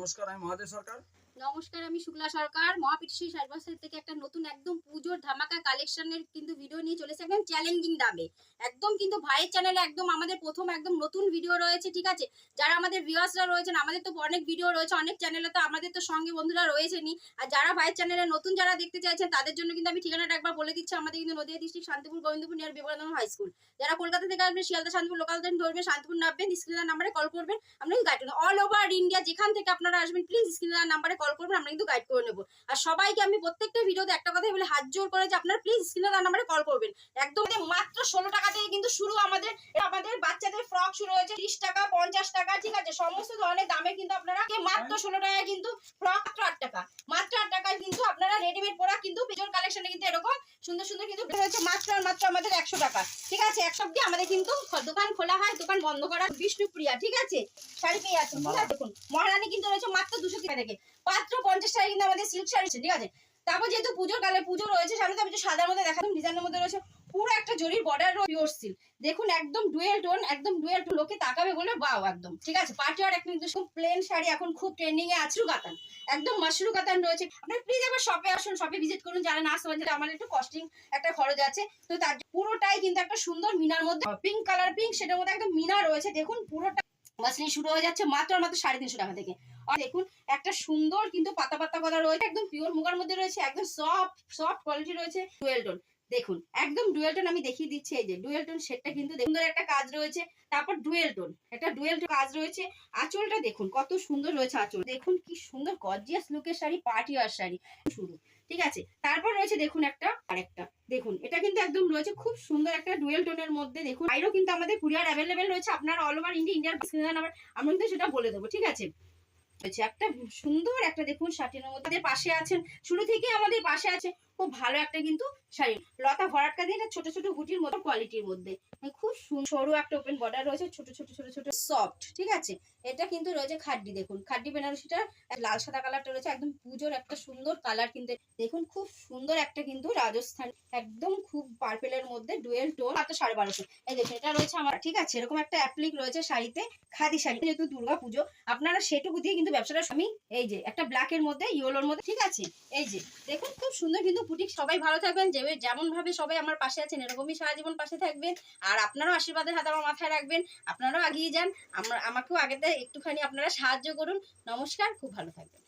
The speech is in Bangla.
নমস্কার, আমি মহাদেব সরকার। নমস্কার, আমি শুক্লা সরকার। মহাপিটুসি সাইবারসাইট থেকে একটা নতুন একদম পুজোর ধামাকা কালেকশনের কিন্তু ভিডিও নিয়ে চলেছে একদম চ্যালেঞ্জিং দামে। একদম কিন্তু ভাইয়ের চ্যানেলে একদম আমাদের প্রথম একদম নতুন ভিডিও রয়েছে, ঠিক আছে? যারা আমাদের ভিউয়ার্সরা রয়েছেন, আমাদের তো অনেক ভিডিও রয়েছে অনেক চ্যানেলে, তো আমাদের তো সঙ্গে বন্ধুরা রয়েছেনই। আর যারা ভাইয়ের চ্যানেলে নতুন যারা দেখতে চাইছেন তাদের জন্য কিন্তু আমি ঠিকানাটা একবার বলে দিচ্ছি। আমাদের কিন্তু Nadia district Shantipur Gobindapur near Vivekananda high school. যারা কলকাতা থেকে আসবেন শিয়ালদা শান্তিপুর লোকাল ট্রেন ধরবেন, শান্তিপুর নামবেন, স্ক্রিনের নাম্বারে কল করবেন। আমরা কিন্তু গাইড করবো অল ওভার ইন্ডিয়া, যেখান থেকে আপনারা আসবেন প্লিজ স্ক্রিনের নাম্বারে কল করবেন, আমরা কিন্তু গাইড করে নেবো। আর সবাইকে আমি প্রত্যেকটা ভিডিওতে একটা কথাই বলে হাত জোর করে যে আপনারা প্লিজ স্ক্রিনের নাম্বারে কল করবেন। একদম মাত্র 16 টাকা থেকে কিন্তু শুরু আমাদের বাচ্চাদের ফ্রক শুরু হয়েছে 30 টাকা 50 টাকা, ঠিক আছে? সমস্ত ধরনের দামে কিন্তু আপনারা মাত্র 16 টাকায় কিন্তু ফ্রক, মাত্র 8 টাকা, মাত্র 8 টাকায় কিন্তু আপনারা রেডিমেড পরা কিন্তু পিজোর কালেকশনে কিন্তু এরকম সুন্দর সুন্দর কিন্তু হয়েছে মাত্র আর মাত্র আমাদের 100 টাকা, ঠিক আছে? এক সপ্তাহে আমাদের কিন্তু দোকান খোলা হয়, দোকান বন্ধ করা। বিষ্ণুপ্রিয়া, ঠিক আছে? শাড়ি পেয়ে আছে, ঠিক আছে? দেখুন মহারানী কিন্তু রয়েছে মাত্র 200 টাকা থেকে, মাত্র 50 টাকা কিন্তু আমাদের সিল্ক শাড়ি, ঠিক আছে? তারপর যেহেতু পুজোর কালে পুজো রয়েছে সামনে, তো আমি সাদার মধ্যে দেখালাম, ডিজাইনের মধ্যে রয়েছে পুরো একটা জরির বর্ডার পিওর সিল্ক। দেখুন একদম ডুয়েল টোন, একদম ডুয়েল টোন, লোকে তাকাবে বলে বাও একদম, ঠিক আছে? পার্টি ওয়ার একটা কিন্তু প্লেন শাড়ি এখন খুব ট্রেন্ডিং এ আছে। কাতান, একদম মাশরু কাতান রয়েছে। আপনারা প্লিজ একবার শপে আসুন, শপে ভিজিট করুন। যারা না আসতে পারেন, আমার একটু কস্টিং একটা খরচ আছে, তো তার পুরোটাই কিন্তু একটা সুন্দর মিনার মধ্যে পিঙ্ক কালার, পিঙ্ক সেটার মধ্যে একদম মিনা রয়েছে। দেখুন পুরোটা মাসলিন শুরু হয়ে যাচ্ছে মাত্র আর মাত্র 350 টাকা থেকে। আর দেখুন একটা সুন্দর কিন্তু পাতা পাতা করা রয়েছে, একদম পিওর মুগার মধ্যে রয়েছে, একদম সফট সফট কোয়ালিটি রয়েছে। ডুয়েল টোন, দেখুন একদম ডুয়েল টোন আমি দেখিয়ে দিচ্ছি। এই যে ডুয়েল টোন সেটটা কিন্তু সুন্দর একটা কাজ রয়েছে। তারপর ডুয়েল টোন, একটা ডুয়েল টোন কাজ রয়েছে। আঁচলটা দেখুন কত সুন্দর রয়েছে, আঁচল দেখুন কি সুন্দর গর্জিয়াস লুকের শাড়ি, পার্টি ওয়ার শাড়ি শুরু, ঠিক আছে? তারপর রয়েছে দেখুন একটা আরেকটা, দেখুন এটা কিন্তু একদম রয়েছে খুব সুন্দর একটা ডুয়েল টোনের মধ্যে। দেখুন বাইরেও কিন্তু আমাদের কুরিয়ার অ্যাভেলেবেল রয়েছে, আপনারা অল ওভার ইন্ডিয়ার নাম্বার আমরা কিন্তু সেটা বলে দেবো, ঠিক আছে? একটা সুন্দর একটা দেখুন শাড়ির মধ্যে পাশে আছেন, শুরু থেকে আমাদের পাশে আছে খুব ভালো একটা কিন্তু শাড়ি, লতা ভরাটকা দিয়ে ছোট ছোট গুটির মতো কোয়ালিটির মধ্যে খুব সরু একটা ওপেন বর্ডার রয়েছে, ছোট ছোট ছোট ছোট সফট, ঠিক আছে? এটা কিন্তু রয়েছে খাড্ডি, দেখুন খাড্ডি বেনারসিটা লাল সাদা কালারটা রয়েছে, একদম পুজোর একটা সুন্দর কালার কিন্তু। দেখুন খুব সুন্দর একটা কিন্তু রাজস্থান, একদম খুব পার্পেলের মধ্যে ডুয়েল টোন, মাত্র 1250। এই দেখুন এটা রয়েছে আমার, ঠিক আছে? এরকম একটা অ্যাপ্লিক রয়েছে শাড়িতে, খাদি শাড়ি, যেহেতু দুর্গা পুজো আপনারা সেটুকু দিয়ে কিন্তু ব্যবসাটা আমি এই যে একটা ব্ল্যাকের মধ্যে ইয়েলোর মধ্যে, ঠিক আছে? এই যে দেখুন খুব সুন্দর কিন্তু বুটিক। সবাই ভালো থাকবেন, যেমন ভাবে সবাই আমার পাশে আছেন এরকমই সারা জীবন পাশে থাকবেন। আর আপনারাও আশীর্বাদের হাত আমার মাথায় রাখবেন, আপনারাও এগিয়ে যান, আমাকেও আগেতে একটুখানি আপনারা সাহায্য করুন। নমস্কার, খুব ভালো থাকবেন।